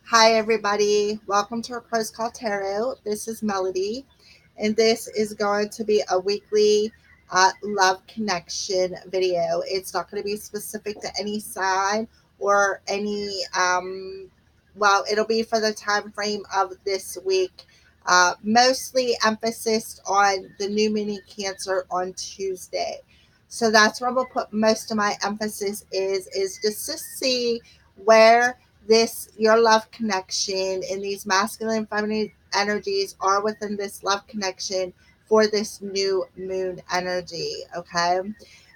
Hi, everybody. Welcome to our Rose Call Tarot. This is Melody, and this is going to be a weekly love connection video. It's not going to be specific to any sign or any, it'll be for the time frame of this week. Mostly emphasis on the new moon in Cancer on Tuesday. So that's where I'm gonna put most of my emphasis is just to see where this your love connection and these masculine and feminine energies are within this love connection for this new moon energy. Okay,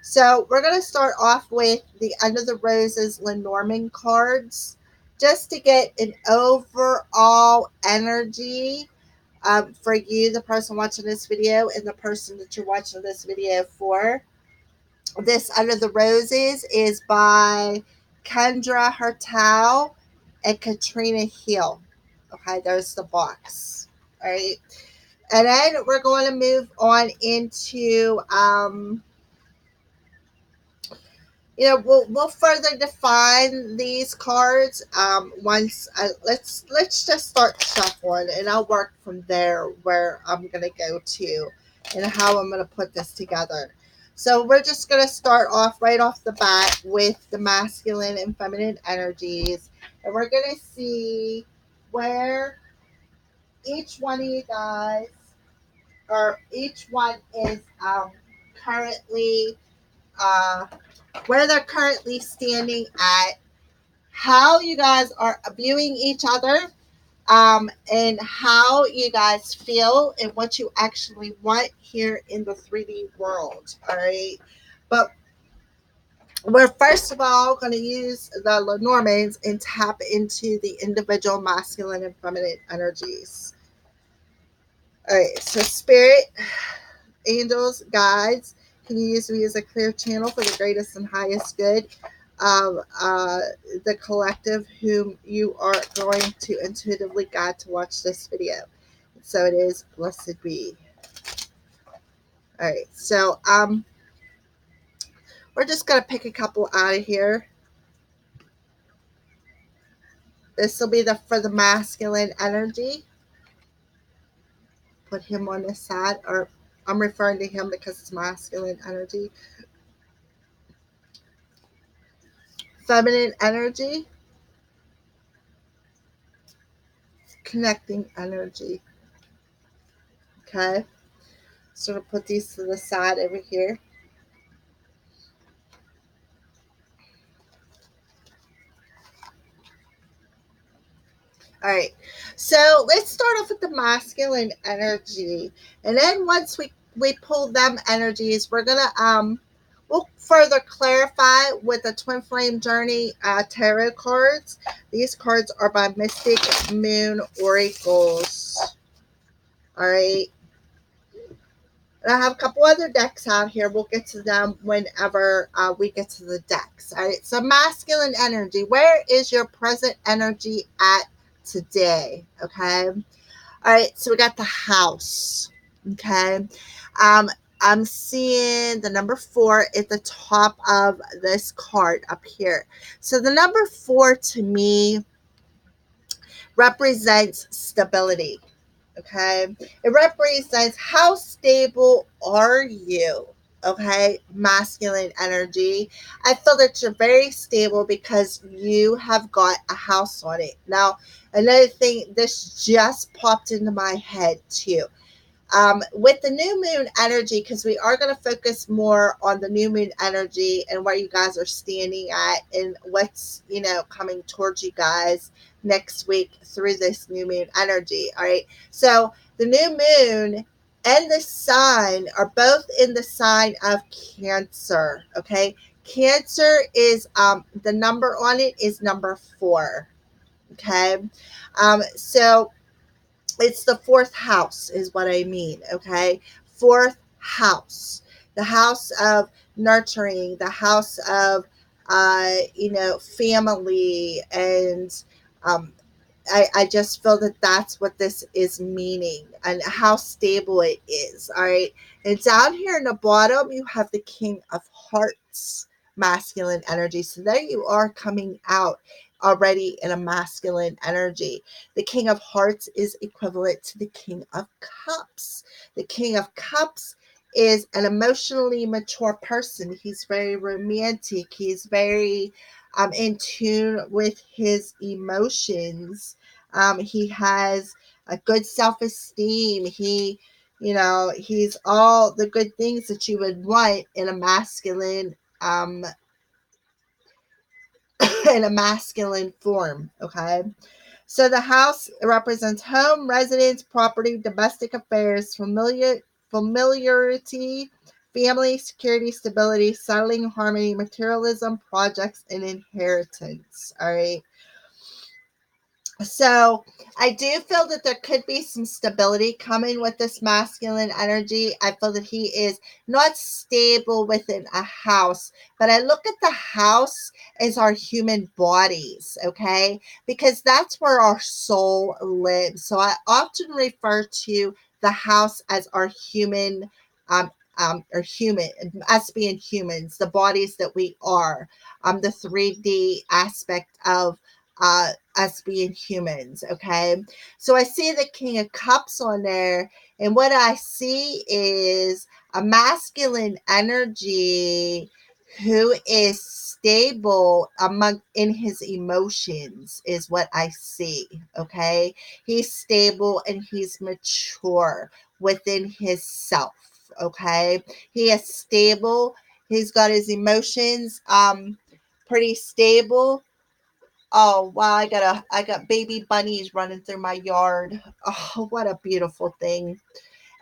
so we're going to start off with the Under the Roses Lenormand cards just to get an overall energy for you, the person watching this video, and the person that you're watching this video for. This Under the Roses is by Kendra Hertel and Katrina Hill. Okay, there's the box. All right. And then we're going to move on into we'll further define these cards once let's just start shuffling, and I'll work from there where I'm gonna go to and how I'm gonna put this together. So we're just gonna start off right off the bat with the masculine and feminine energies, and we're gonna see where each one of you guys or each one is currently uh where they're currently standing at, how you guys are viewing each other, and how you guys feel and what you actually want here in the 3D world. All right. But we're first of all going to use the Lenormands and tap into the individual masculine and feminine energies. All right. So, spirit, angels, guides, can you use me as a clear channel for the greatest and highest good of the collective whom you are going to intuitively guide to watch this video? So it is, blessed be. All right, so we're just going to pick a couple out of here. This will be for the masculine energy. Put him on this side, or I'm referring to him because it's masculine energy. Feminine energy. Connecting energy. Okay, so to put these to the side over here. All right, so let's start off with the masculine energy, and then once we pull them energies, we're gonna we'll further clarify with the Twin Flame Journey tarot cards. These cards are by Mystic Moon Oracles. All right, and I have a couple other decks out here. We'll get to them whenever we get to the decks. All right, so masculine energy. Where is your present energy at today? Okay. All right, so we got the house. Okay. I'm seeing the number 4 at the top of this card up here. So the number 4 to me represents stability. Okay. It represents how stable are you? Okay. Masculine energy. I feel that you're very stable because you have got a house on it. Now, another thing, this just popped into my head too. With the new moon energy, because we are going to focus more on the new moon energy and where you guys are standing at and what's, coming towards you guys next week through this new moon energy. All right. So the new moon and the sign are both in the sign of Cancer. Okay. Cancer is, the number on it is number 4. Okay. So it's the 4th house is what I mean. Okay. 4th house, the house of nurturing, the house of, family. And, I just feel that that's what this is meaning and how stable it is. All right. And down here in the bottom, you have the King of Hearts, masculine energy. So there you are coming out already in a masculine energy. The King of Hearts is equivalent to the King of Cups. The King of Cups is an emotionally mature person. He's very romantic. He's very in tune with his emotions. He has a good self-esteem. He's all the good things that you would want in a masculine um in a masculine form. Okay. So the house represents home, residence, property, domestic affairs, familiarity, family, security, stability, settling, harmony, materialism, projects, and inheritance. All right. So I do feel that there could be some stability coming with this masculine energy. I feel that he is not stable within a house, but I look at the house as our human bodies, okay? Because that's where our soul lives. So I often refer to the house as our human, or human, us being humans, the bodies that we are, the 3D aspect of us being humans. Okay. So I see the King of Cups on there. And what I see is a masculine energy who is stable among in his emotions is what I see. Okay. He's stable and he's mature within his self. Okay. He is stable. He's got his emotions pretty stable. Oh wow, I got baby bunnies running through my yard. Oh, what a beautiful thing.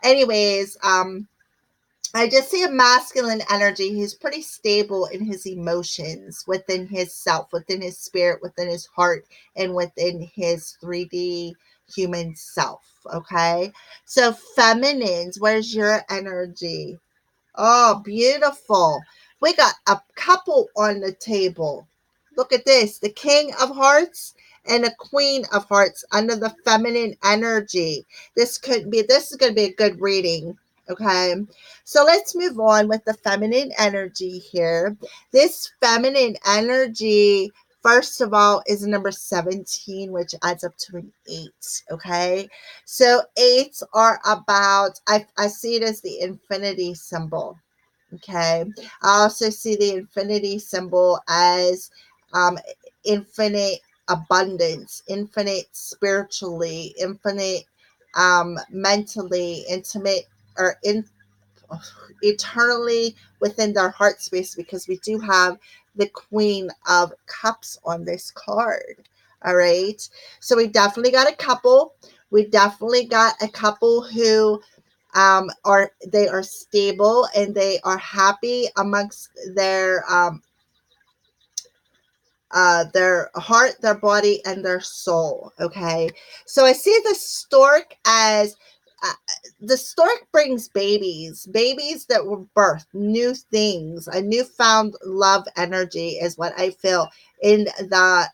Anyways, I just see a masculine energy. He's pretty stable in his emotions, within his self, within his spirit, within his heart, and within his 3D human self. Okay. So feminines, where's your energy? Oh, beautiful. We got a couple on the table. Look at this. The King of Hearts and the Queen of Hearts under the feminine energy. This is going to be a good reading. Okay. So let's move on with the feminine energy here. This feminine energy, first of all, is number 17, which adds up to an 8. Okay. So eights are about, I see it as the infinity symbol. Okay. I also see the infinity symbol as um, infinite abundance, infinite spiritually, infinite mentally, intimate, or eternally within their heart space, because we do have the Queen of Cups on this card. All right. So we definitely got a couple. We definitely got a couple who they are stable and they are happy amongst their heart, their body, and their soul. Okay. So I see the stork as uh, the stork brings babies that were birthed, new things, a newfound love energy is what I feel in the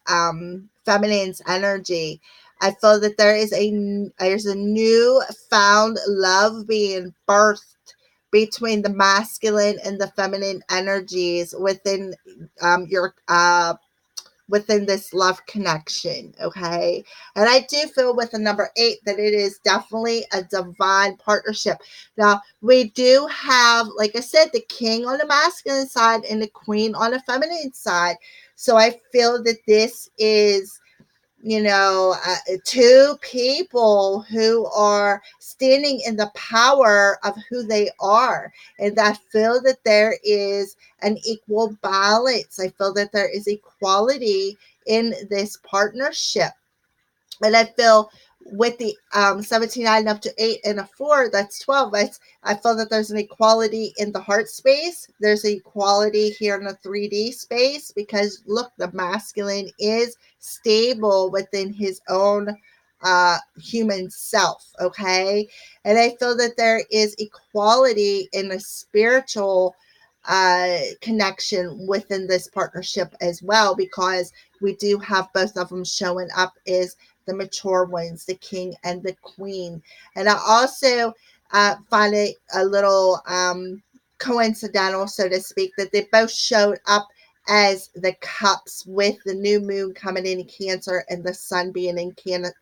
feminine's energy. I feel that there's a new found love being birthed between the masculine and the feminine energies your within this love connection. Okay. And I do feel with the number 8 that it is definitely a divine partnership. Now, we do have, like I said, the king on the masculine side and the queen on the feminine side. So I feel that this is two people who are standing in the power of who they are. And I feel that there is an equal balance. I feel that there is equality in this partnership. And I feel with the 17 adding up to 8 and a 4, that's 12. I feel that there's an equality in the heart space. There's an equality here in the 3D space, because look, the masculine is stable within his own human self. Okay. And I feel that there is equality in the spiritual connection within this partnership as well, because we do have both of them showing up as the mature ones, the king and the queen. And I also find it a little coincidental, so to speak, that they both showed up as the cups with the new moon coming in Cancer and the sun being in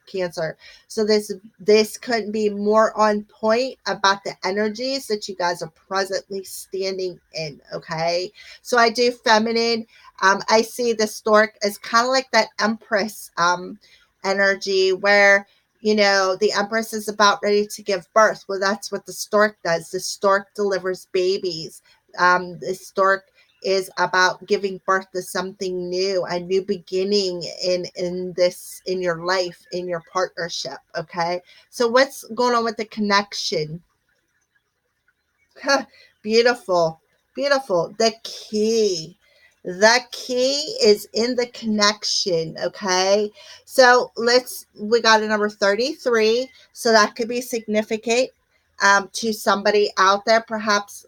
Cancer. So this couldn't be more on point about the energies that you guys are presently standing in. Okay, so I do feminine. I see the stork as kind of like that Empress energy where, you know, the Empress is about ready to give birth. Well, that's what the stork does. The stork delivers babies. The stork is about giving birth to something new, a new beginning in your life, in your partnership. Okay, so what's going on with the connection? Beautiful, beautiful. The key is in the connection. Okay, so we got a number 33, so that could be significant to somebody out there. Perhaps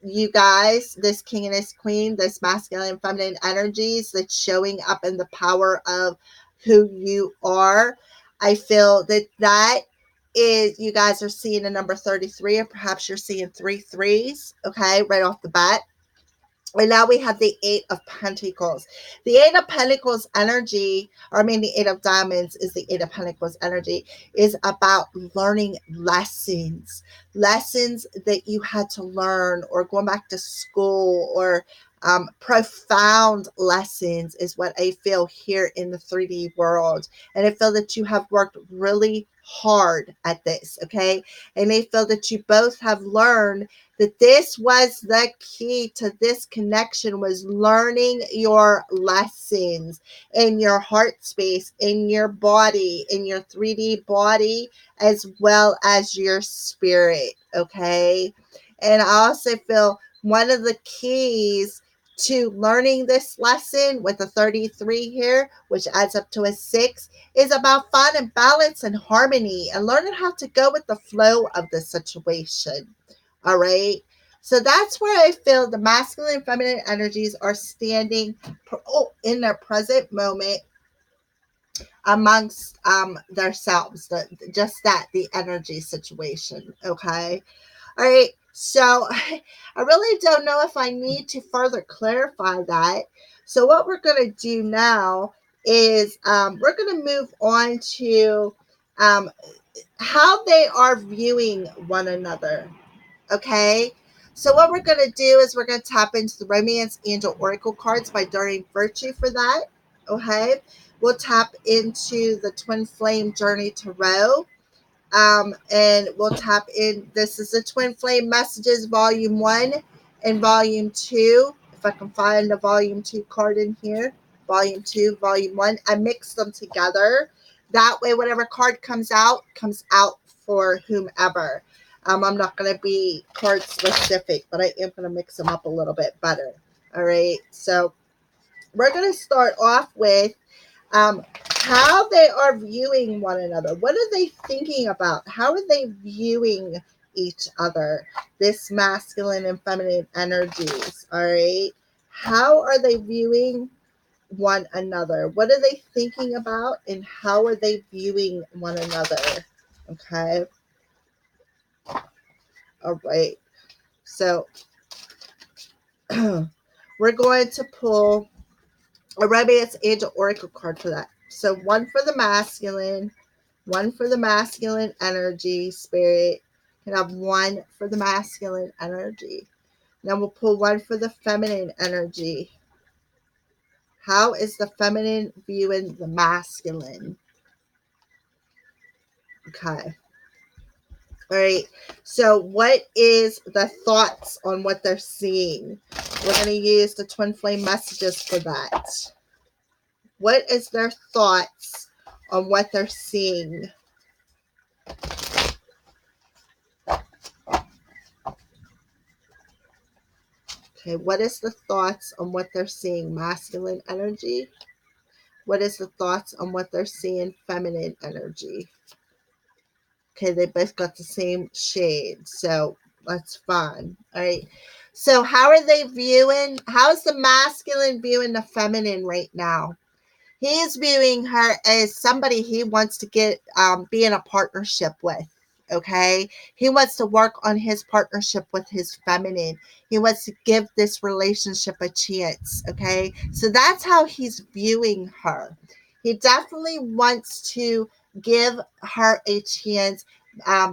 you guys, this king and this queen, this masculine and feminine energies that's showing up in the power of who you are. I feel that is, you guys are seeing a number 33, or perhaps you're seeing three threes, okay, right off the bat. And now we have the Eight of Pentacles. The Eight of Pentacles energy, or I mean, the Eight of Diamonds is the Eight of Pentacles energy, is about learning lessons. Lessons that you had to learn, or going back to school, or profound lessons is what I feel here in the 3D world. And I feel that you have worked really hard at this, okay? And I feel that you both have learned that this was the key to this connection, was learning your lessons in your heart space, in your body, in your 3D body, as well as your spirit, okay? And I also feel one of the keys to learning this lesson with a 33 here, which adds up to a 6, is about fun and balance and harmony, and learning how to go with the flow of the situation. All right. So that's where I feel the masculine and feminine energies are standing in their present moment amongst themselves. The energy situation. Okay. All right. So I really don't know if I need to further clarify that. So what we're going to do now is we're going to move on to how they are viewing one another. Okay, so what we're going to do is we're going to tap into the Romance Angel Oracle cards by Doreen Virtue for that. Okay, we'll tap into the Twin Flame Journey Tarot. And we'll tap in. This is the Twin Flame Messages Volume 1 and Volume 2. If I can find the Volume 2 card in here. Volume 2, Volume 1. I mix them together. That way, whatever card comes out for whomever. I'm not going to be card specific, but I am going to mix them up a little bit better. All right. So we're going to start off with how they are viewing one another. What are they thinking about? How are they viewing each other? This masculine and feminine energies. All right. How are they viewing one another? What are they thinking about, and how are they viewing one another? Okay. All right. So we're going to pull a Romance Angel Oracle card for that. So one for the masculine energy spirit. Can have one for the masculine energy. Now we'll pull one for the feminine energy. How is the feminine viewing the masculine? Okay. All right. So what is the thoughts on what they're seeing? We're going to use the Twin Flame messages for that. What is their thoughts on what they're seeing? Okay, what is the thoughts on what they're seeing? Masculine energy. What is the thoughts on what they're seeing? Feminine energy. Okay, they both got the same shade, so that's fine. All right. So how are they viewing? How is the masculine viewing the feminine right now? He's viewing her as somebody he wants to be in a partnership with. okay? He wants to work on his partnership with his feminine. He wants to give this relationship a chance, okay? So that's how he's viewing her. He definitely wants to give her a chance,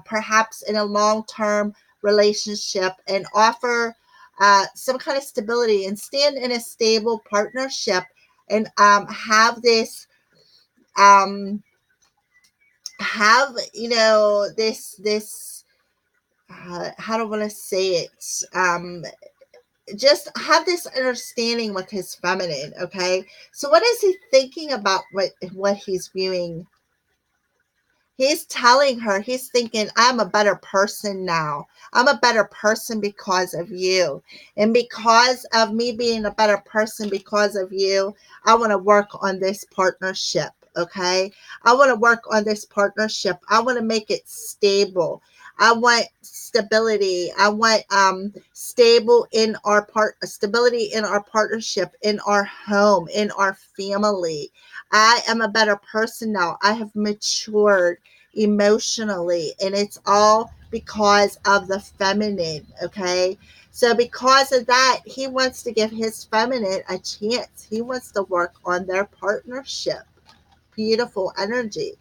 perhaps in a long-term relationship, and offer some kind of stability and stand in a stable partnership, and um, have, this how do I want to say it, just have this understanding with his feminine, okay? So what is he thinking about, what he's viewing? He's telling her, he's thinking, I'm a better person now. I'm a better person because of you. And because of me being a better person because of you, I want to work on this partnership. Okay. I want to work on this partnership. I want to make it stable. I want stability. I want stability in our partnership, in our home, in our family. I am a better person now. I have matured emotionally, and it's all because of the feminine, okay? So because of that, he wants to give his feminine a chance. He wants to work on their partnership. Beautiful energy.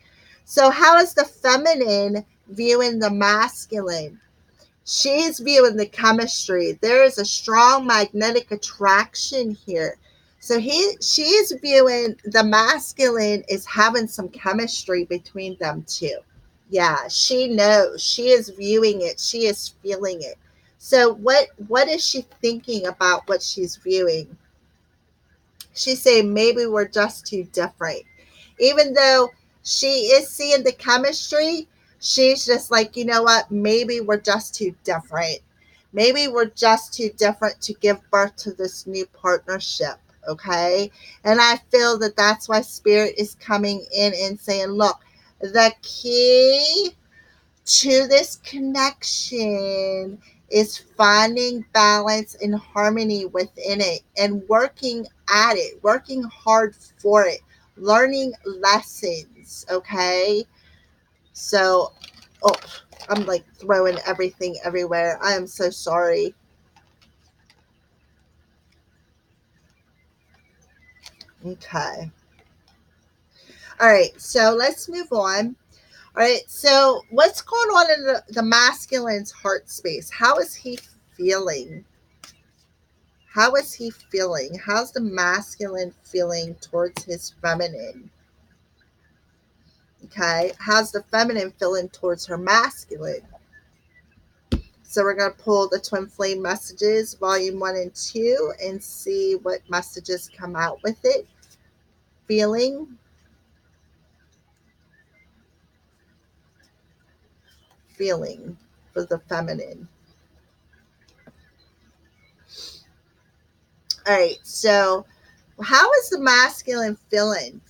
So how is the feminine viewing the masculine? She's viewing the chemistry. There is a strong magnetic attraction here. So she's viewing the masculine is having some chemistry between them two. Yeah, she knows. She is viewing it. She is feeling it. So what is she thinking about what she's viewing? She's saying maybe we're just too different. Even though she is seeing the chemistry, she's just like, you know what? Maybe we're just too different. Maybe we're just too different to give birth to this new partnership. Okay. And I feel that that's why Spirit is coming in and saying, look, the key to this connection is finding balance and harmony within it and working at it, working hard for it, learning lessons. Okay. So, oh, I'm like throwing everything everywhere. I am so sorry. Okay. All right. So let's move on. All right. So what's going on in the masculine's heart space? How is he feeling? How is he feeling? How's the masculine feeling towards his feminine? Okay. How's the feminine feeling towards her masculine? So we're going to pull the Twin Flame messages, volume 1 and 2, and see what messages come out with it. Feeling for the feminine. All right. So how is the masculine feeling?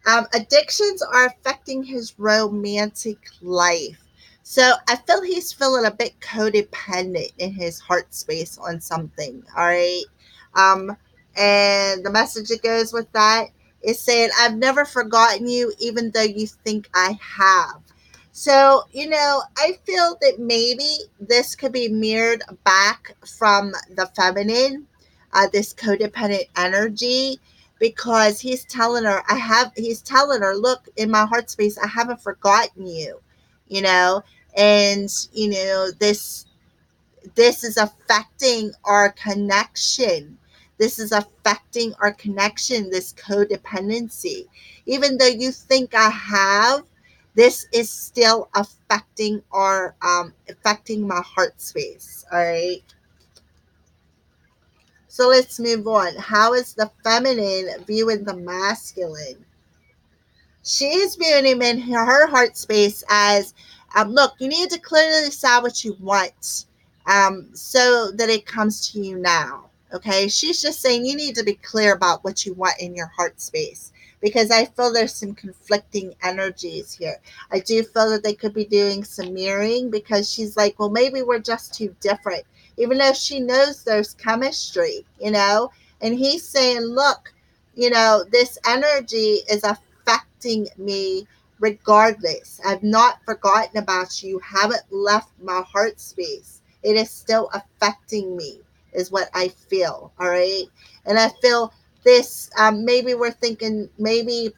Addictions are affecting his romantic life. So I feel he's feeling a bit codependent in his heart space on something. All right. Um, and the message that goes with that is saying, I've never forgotten you, even though you think I have. So, I feel that maybe this could be mirrored back from the feminine, this codependent energy, because he's telling her, look, in my heart space, I haven't forgotten you, you know, and, this is affecting our connection. This is affecting our connection, this codependency. Even though you think I have, this is still affecting my heart space. All right. So let's move on. How is the feminine viewing the masculine? She's viewing him in her heart space as, look, you need to clearly decide what you want, so that it comes to you now. Okay. She's just saying you need to be clear about what you want in your heart space, because I feel there's some conflicting energies here. I do feel that they could be doing some mirroring, because she's like, well, maybe we're just too different, even though she knows there's chemistry, and he's saying, look, this energy is affecting me regardless. I've not forgotten about you. You haven't left my heart space. It is still affecting me, is what I feel. All right. And I feel this, maybe we're thinking, maybe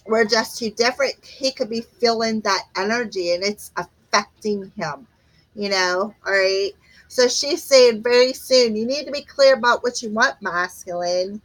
we're just too different. He could be feeling that energy and it's affecting him, all right. So she's saying very soon, you need to be clear about what you want, masculine.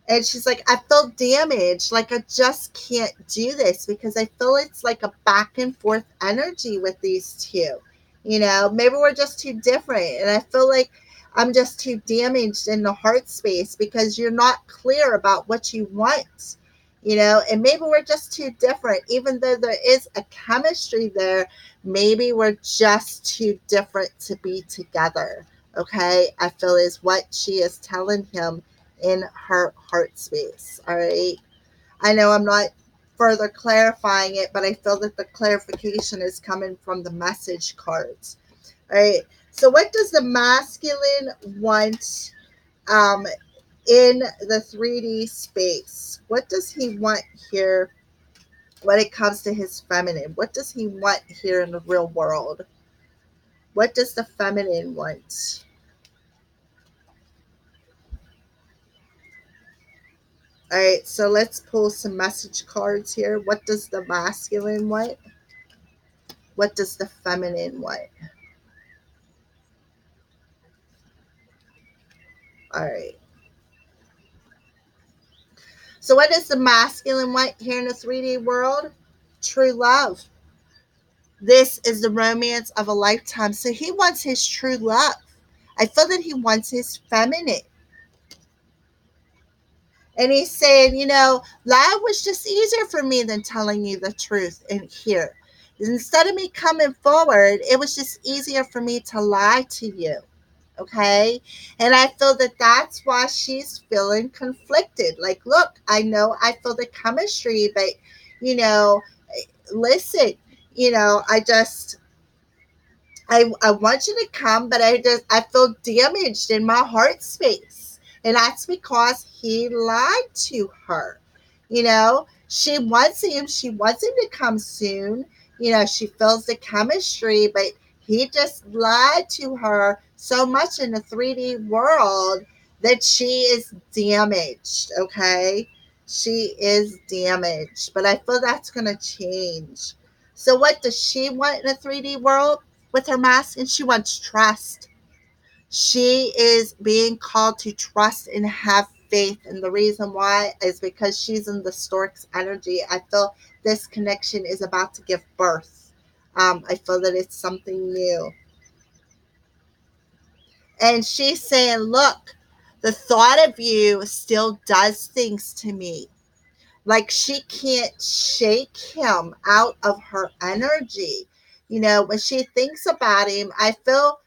And she's like, I feel damaged. Like, I just can't do this because I feel it's like a back and forth energy with these two. Maybe we're just too different. And I feel like I'm just too damaged in the heart space because you're not clear about what you want. And maybe we're just too different. Even though there is a chemistry there, maybe we're just too different to be together. Okay. I feel is what she is telling him in her heart space. All right. I know I'm not further clarifying it, but I feel that the clarification is coming from the message cards. All right. So what does the masculine want in the 3D space? What does he want here when it comes to his feminine? What does he want here in the real world? What does the feminine want? All right, so let's pull some message cards here. What does the masculine want? What does the feminine want? All right. So what does the masculine want here in the 3D world? True love. This is the romance of a lifetime. So he wants his true love. I feel that he wants his feminine. And he's saying, love was just easier for me than telling you the truth in here. Instead of me coming forward, it was just easier for me to lie to you. Okay. And I feel that that's why she's feeling conflicted. Like, look, I know I feel the chemistry, but, you know, listen, I just, I want you to come, but I feel damaged in my heart space. And that's because he lied to her. She wants him to come soon. She feels the chemistry, but he just lied to her so much in the 3D world that she is damaged. Okay. She is damaged, but I feel that's going to change. So what does she want in a 3D world? With her mask, and she wants trust. She is being called to trust and have faith. And the reason why is because she's in the stork's energy. I feel this connection is about to give birth. I feel that it's something new. And she's saying, look, the thought of you still does things to me. Like, she can't shake him out of her energy. When she thinks about him, I feel,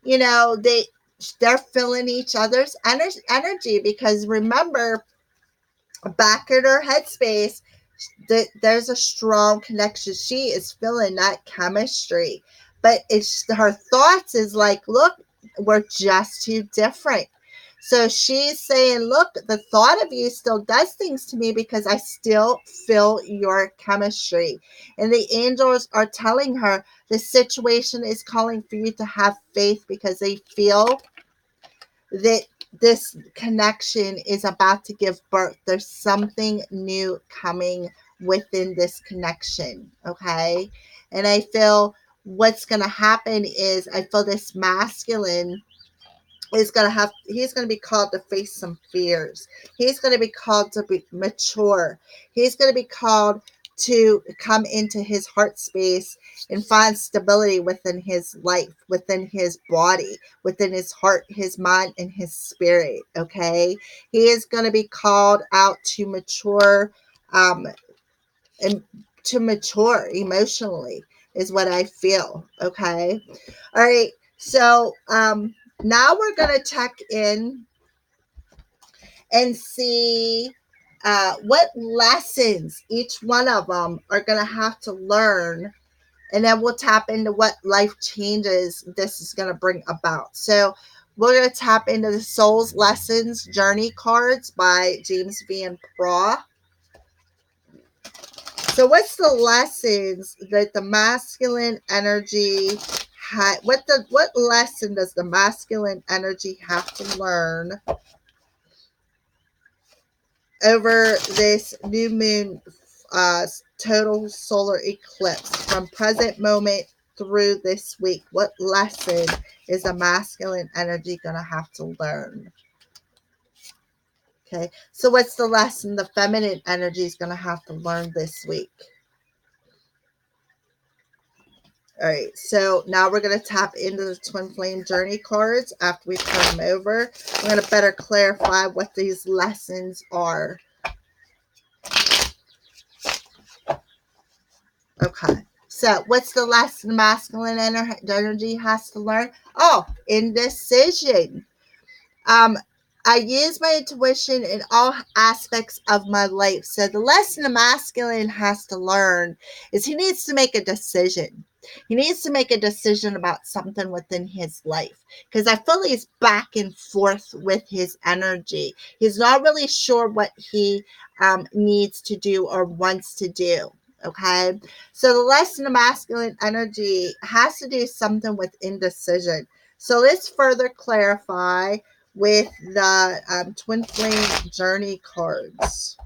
they're feeling each other's energy, because remember, back in her headspace, there's a strong connection. She is feeling that chemistry, but it's her thoughts is like, look, we're just too different. So she's saying, look, the thought of you still does things to me because I still feel your chemistry. And the angels are telling her the situation is calling for you to have faith, because they feel that this connection is about to give birth. There's something new coming within this connection. Okay. And I feel what's going to happen is, I feel this masculine he's going to be called to face some fears. He's going to be called to be mature. He's going to be called to come into his heart space and find stability within his life, within his body, within his heart, his mind, and his spirit. Okay. He is going to be called out to mature, and to mature emotionally, is what I feel. Okay. All right. So, now we're going to check in and see what lessons each one of them are going to have to learn. And then we'll tap into what life changes this is going to bring about. So we're going to tap into the Soul's Lessons Journey cards by James Van Praagh. So what's the lessons that the masculine energy what lesson does the masculine energy have to learn over this new moon total solar eclipse from present moment through this week? What lesson is the masculine energy going to have to learn? Okay, so what's the lesson the feminine energy is going to have to learn this week? All right, so now we're going to tap into the Twin Flame Journey cards after we turn them over. We're going to better clarify what these lessons are. Okay, so what's the lesson masculine energy has to learn? Oh, indecision. Um, I use my intuition in all aspects of my life. So the lesson a masculine has to learn is he needs to make a decision. He needs to make a decision about something within his life because I feel he's back and forth with his energy. He's not really sure what he needs to do or wants to do. Okay, so the lesson of masculine energy has to do something with indecision. So let's further clarify with the Twin Flame Journey cards.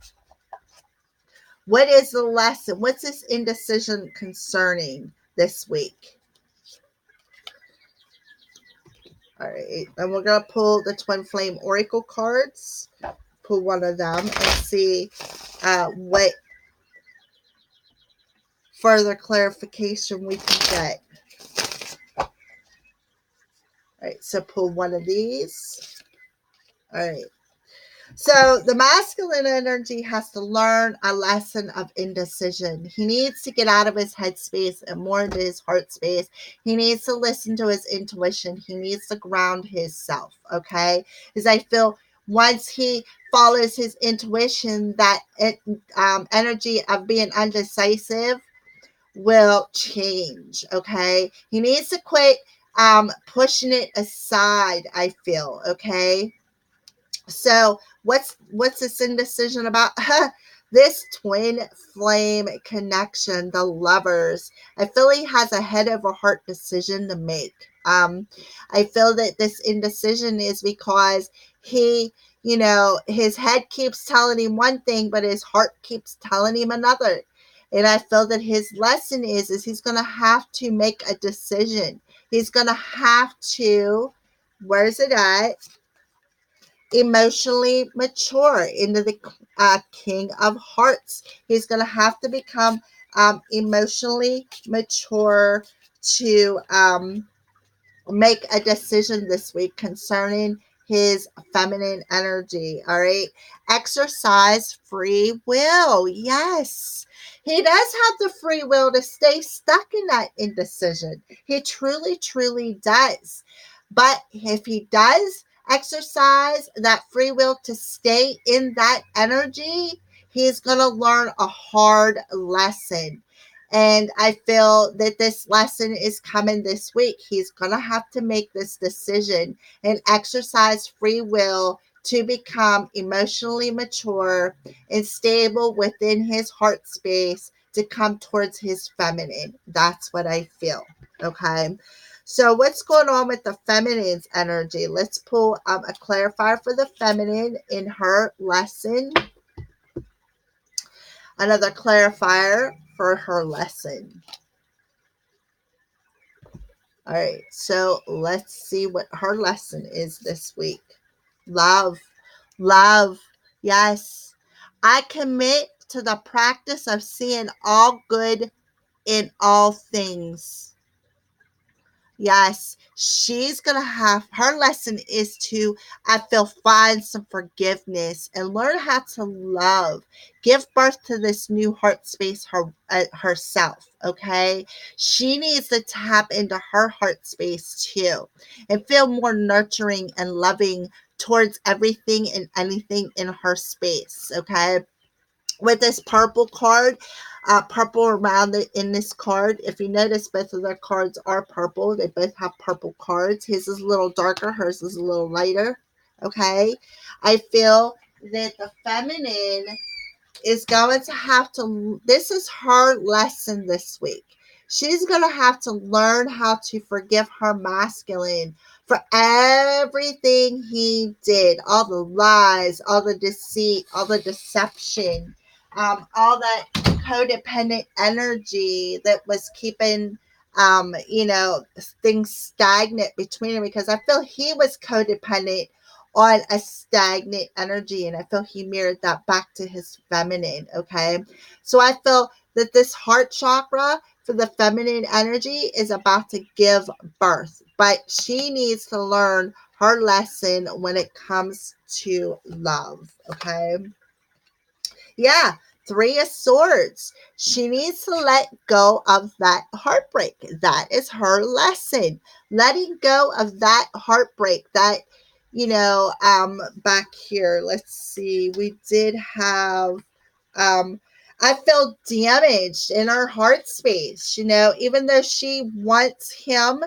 What is the lesson? What's this indecision concerning this week? All right, and we're going to pull the Twin Flame Oracle cards, pull one of them, and see what further clarification we can get. All right, so pull one of these. All right. So the masculine energy has to learn a lesson of indecision. He needs to get out of his head space and more into his heart space. He needs to listen to his intuition. He needs to ground himself, okay? Because I feel once he follows his intuition, that energy of being undecisive will change, okay? He needs to quit pushing it aside, I feel, okay? So what's this indecision about? This twin flame connection, the lovers. I feel he has a head over heart decision to make. I feel that this indecision is because he, his head keeps telling him one thing, but his heart keeps telling him another. And I feel that his lesson is he's going to have to make a decision. He's going to have to, where's it at? Emotionally mature into the King of Hearts. He's going to have to become emotionally mature to make a decision this week concerning his feminine energy. All right. Exercise free will. Yes. He does have the free will to stay stuck in that indecision. He truly, truly does. But if he does exercise that free will to stay in that energy, he's going to learn a hard lesson. And I feel that this lesson is coming this week. He's going to have to make this decision and exercise free will to become emotionally mature and stable within his heart space to come towards his feminine. That's what I feel. Okay. So what's going on with the feminine's energy? Let's pull a clarifier for the feminine in her lesson. Another clarifier for her lesson. All right, so let's see what her lesson is this week. Love, love, yes. I commit to the practice of seeing all good in all things. Yes, she's going to have, her lesson is to, I feel, find some forgiveness and learn how to love. Give birth to this new heart space herself, okay? She needs to tap into her heart space too and feel more nurturing and loving towards everything and anything in her space, okay? With this purple card, purple around in this card. If you notice, both of their cards are purple. They both have purple cards. His is a little darker. Hers is a little lighter. Okay. I feel that the feminine is going to have to, this is her lesson this week. She's going to have to learn how to forgive her masculine for everything he did, all the lies, all the deceit, all the deception, all that codependent energy that was keeping, things stagnant between them, because I feel he was codependent on a stagnant energy, and I feel he mirrored that back to his feminine. Okay, so I feel that this heart chakra for the feminine energy is about to give birth, but she needs to learn her lesson when it comes to love. Okay, yeah, Three of Swords. She needs to let go of that heartbreak. That is her lesson. Letting go of that heartbreak. That, back here, let's see. We did have, um, I feel damaged in her heart space. Even though she wants him,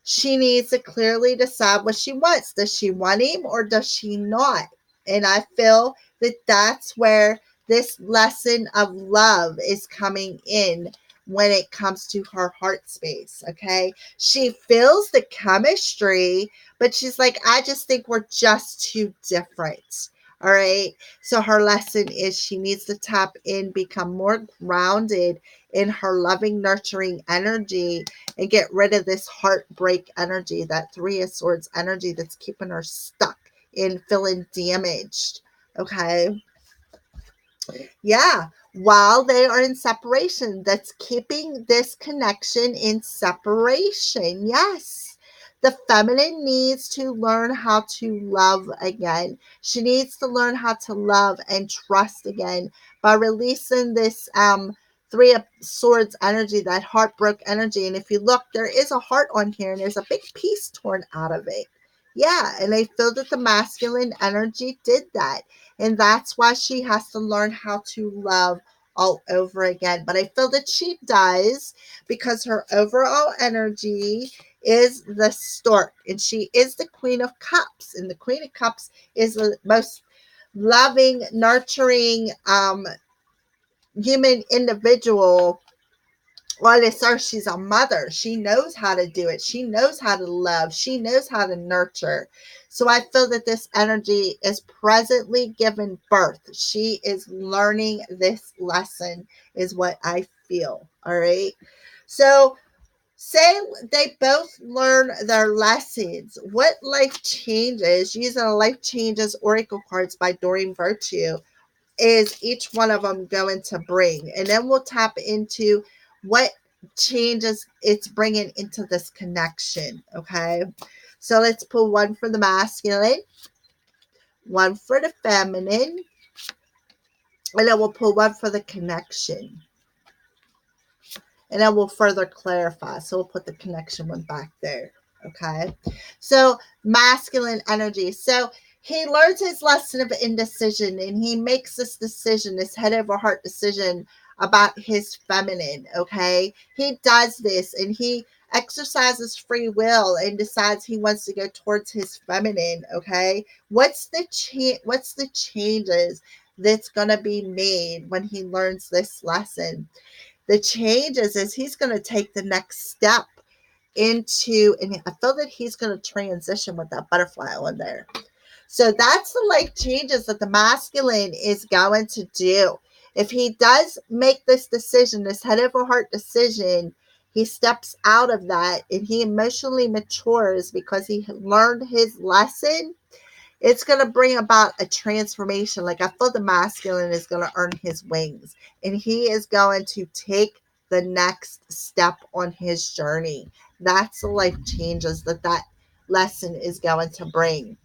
she needs to clearly decide what she wants. Does she want him or does she not? And I feel that that's where this lesson of love is coming in when it comes to her heart space. Okay, she feels the chemistry, but she's like, I just think we're just too different. All right, so her lesson is she needs to tap in, become more grounded in her loving, nurturing energy, and get rid of this heartbreak energy, that Three of Swords energy that's keeping her stuck in feeling damaged. Okay, yeah, while they are in separation, that's keeping this connection in separation. Yes. The feminine needs to learn how to love again. She needs to learn how to love and trust again by releasing this Three of Swords energy, that heartbroken energy. And if you look, there is a heart on here and there's a big piece torn out of it. Yeah, and I feel that the masculine energy did that. And that's why she has to learn how to love all over again. But I feel that she does, because her overall energy is the stork, and she is the Queen of Cups. And the Queen of Cups is the most loving, nurturing human individual on this earth. She's a mother. She knows how to do it. She knows how to love. She knows how to nurture. So I feel that this energy is presently giving birth. She is learning this lesson, is what I feel. All right. So say they both learn their lessons. What life changes, using a life changes oracle cards by Doreen Virtue, is each one of them going to bring? And then we'll tap into what changes it's bringing into this connection. Okay, so let's pull one for the masculine, one for the feminine, and then we'll pull one for the connection, and then we'll further clarify. So we'll put the connection one back there. Okay, so masculine energy. So he learns his lesson of indecision, and he makes this decision, this head over heart decision about his feminine. Okay, he does this, and he exercises free will and decides he wants to go towards his feminine. Okay, what's the changes that's going to be made when he learns this lesson? The changes is he's going to take the next step into, and I feel that he's going to transition with that butterfly on there. So that's the life changes that the masculine is going to do. If he does make this decision, this head over heart decision, he steps out of that and he emotionally matures because he learned his lesson. It's going to bring about a transformation. Like, I feel the masculine is going to earn his wings, and he is going to take the next step on his journey. That's the life changes that lesson is going to bring.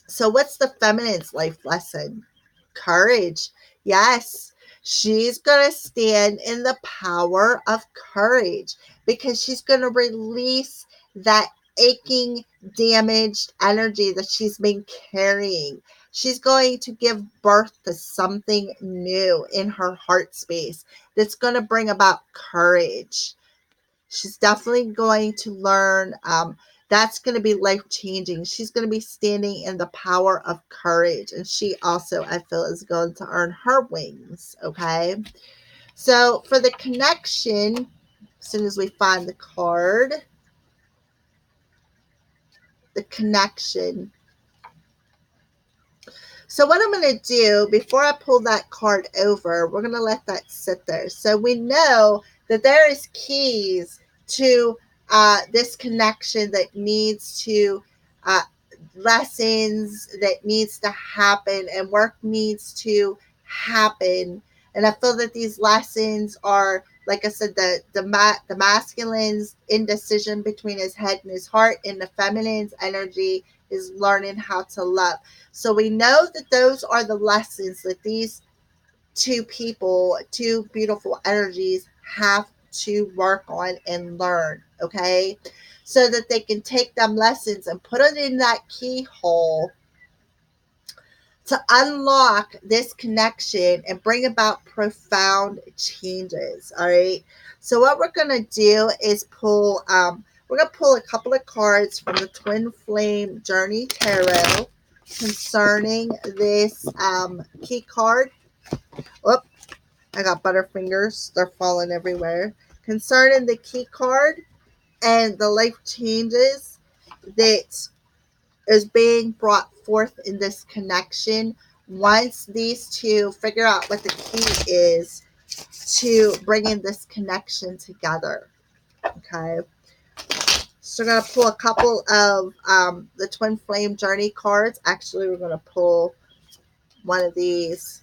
So what's the feminine's life lesson? Courage. Yes, she's going to stand in the power of courage because she's going to release that aching, damaged energy that she's been carrying. She's going to give birth to something new in her heart space that's going to bring about courage. She's definitely going to learn That's going to be life changing. She's going to be standing in the power of courage. And she also, I feel, is going to earn her wings. Okay. So for the connection, as soon as we find the card, the connection. So what I'm going to do before I pull that card over, we're going to let that sit there. So we know that there is keys to this connection that needs to, lessons that needs to happen, and work needs to happen. And I feel that these lessons are, like I said, the masculine's indecision between his head and his heart, and the feminine's energy is learning how to love. So we know that those are the lessons that these two people, two beautiful energies, have to work on and learn, okay? So that they can take them lessons and put it in that keyhole to unlock this connection and bring about profound changes. All right. So what we're gonna do is pull. We're gonna pull a couple of cards from the Twin Flame Journey Tarot concerning this key card. Oop, I got butterfingers. They're falling everywhere. Concerning the key card and the life changes that is being brought forth in this connection once these two figure out what the key is to bringing this connection together. Okay. So we're going to pull a couple of the Twin Flame Journey cards. Actually, we're going to pull one of these.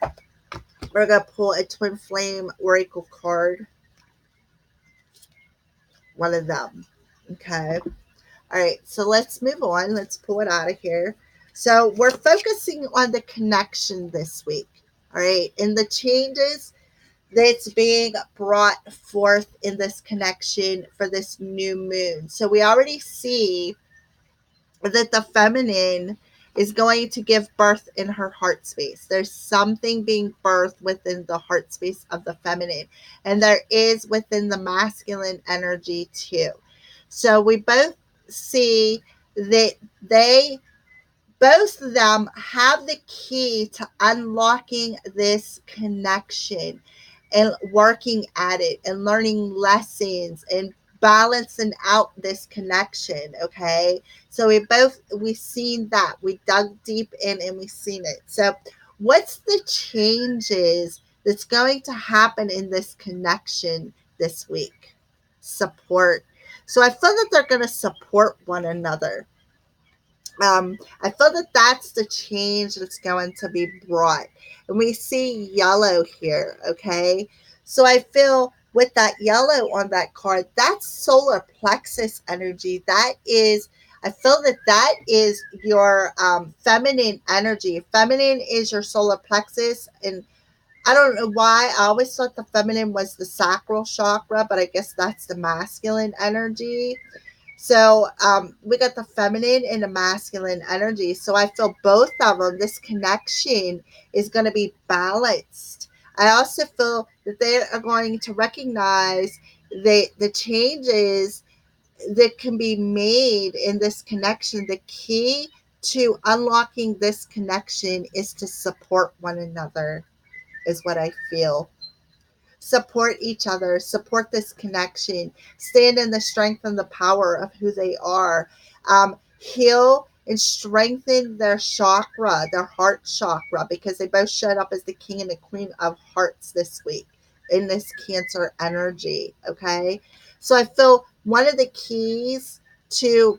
We're going to pull a Twin Flame Oracle card. One of them. Okay. All right, so let's move on. Let's pull it out of here. So we're focusing on the connection this week. All right, and the changes that's being brought forth in this connection for this new moon. So we already see that the feminine is going to give birth in her heart space. There's something being birthed within the heart space of the feminine, and there is within the masculine energy too. So we both see that they both of them have the key to unlocking this connection and working at it and learning lessons and balancing out this connection. Okay, so we've seen that, we dug deep in and we've seen it. So what's the changes that's going to happen in this connection this week? Support. So I feel that they're going to support one another. I feel that that's the change that's going to be brought. And we see yellow here, okay? So I feel with that yellow on that card, that's solar plexus energy. That is, I feel that that is your feminine energy. Feminine is your solar plexus. And I don't know why. I always thought the feminine was the sacral chakra, but I guess that's the masculine energy. So we got the feminine and the masculine energy. So I feel both of them, this connection is going to be balanced. I also feel that they are going to recognize the changes that can be made in this connection. The key to unlocking this connection is to support one another, is what I feel. Support each other, support this connection, stand in the strength and the power of who they are, heal and strengthen their chakra, their heart chakra, because they both showed up as the king and the queen of hearts this week in this Cancer energy. Okay, so I feel one of the keys to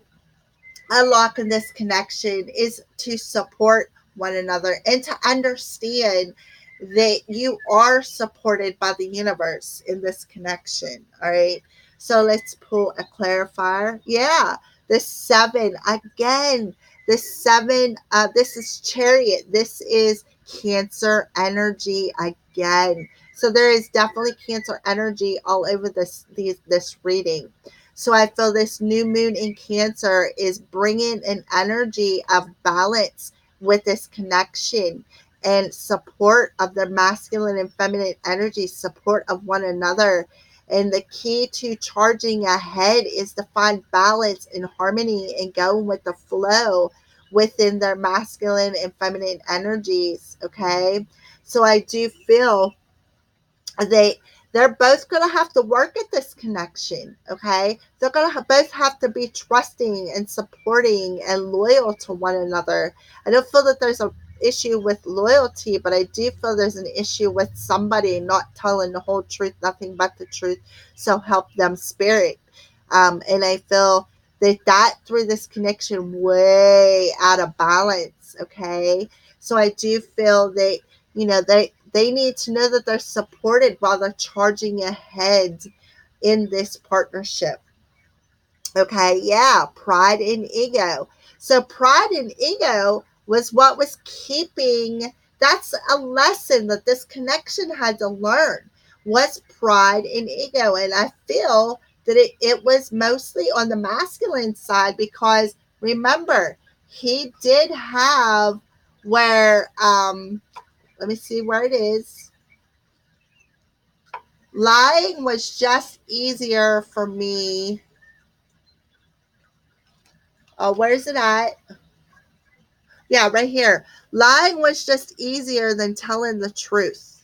unlocking this connection is to support one another and to understand that you are supported by the universe in this connection. All right. So let's pull a clarifier. Yeah. The seven again. The seven. This is Chariot. This is Cancer energy again. So there is definitely Cancer energy all over this reading. So I feel this new moon in Cancer is bringing an energy of balance with this connection and support of the masculine and feminine energy, support of one another. And the key to charging ahead is to find balance and harmony and going with the flow within their masculine and feminine energies. Okay. So I do feel they they're both going to have to work at this connection. Okay, they're going to both have to be trusting and supporting and loyal to one another. I don't feel that there's a issue with loyalty, but I do feel there's an issue with somebody not telling the whole truth, nothing but the truth, so help them spirit. And I feel that through this connection way out of balance. Okay, so I do feel that, they need to know that they're supported while they're charging ahead in this partnership. Okay, yeah, pride and ego. So pride and ego was what was keeping, that's a lesson that this connection had to learn, was pride and ego. And I feel that it was mostly on the masculine side, because remember, he did have where, let me see where it is. Lying was just easier for me. Where's it at? Yeah, right here. Lying was just easier than telling the truth.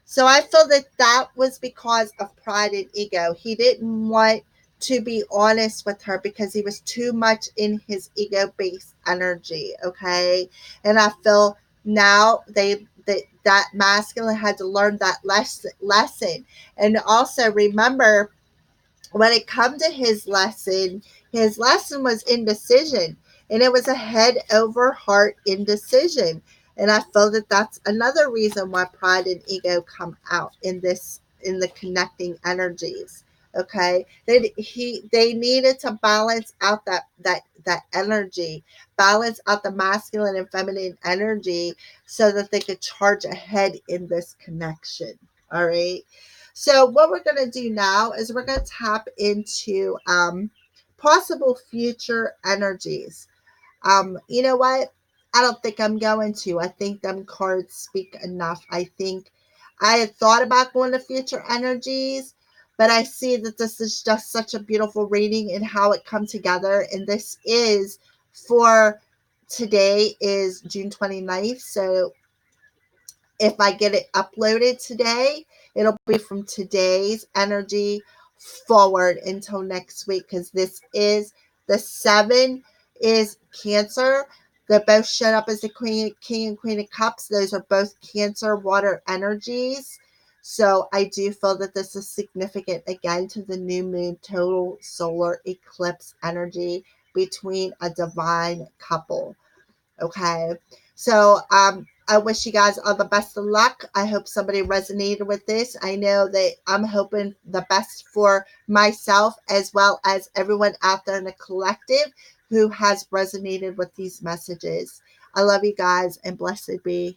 So I feel that that was because of pride and ego. He didn't want to be honest with her because he was too much in his ego-based energy. Okay, and I feel now that masculine had to learn that lesson, and also remember, when it come to his lesson was indecision, and it was a head over heart indecision. And I feel that that's another reason why pride and ego come out in this, in the connecting energies. Okay, they needed to balance out that energy, balance out the masculine and feminine energy, so that they could charge ahead in this connection. All right. So what we're going to do now is we're going to tap into possible future energies. You know what? I don't think I'm going to. I think them cards speak enough. I think I had thought about going to future energies, but I see that this is just such a beautiful reading and how it come together. And this is for today is June 29th. So if I get it uploaded today, it'll be from today's energy forward until next week, because this is the 7 is Cancer. They both showed up as the King and Queen of Cups. Those are both Cancer water energies. So I do feel that this is significant again to the new moon total solar eclipse energy between a divine couple. Okay. So I wish you guys all the best of luck. I hope somebody resonated with this. I know that I'm hoping the best for myself as well as everyone out there in the collective who has resonated with these messages. I love you guys, and blessed be.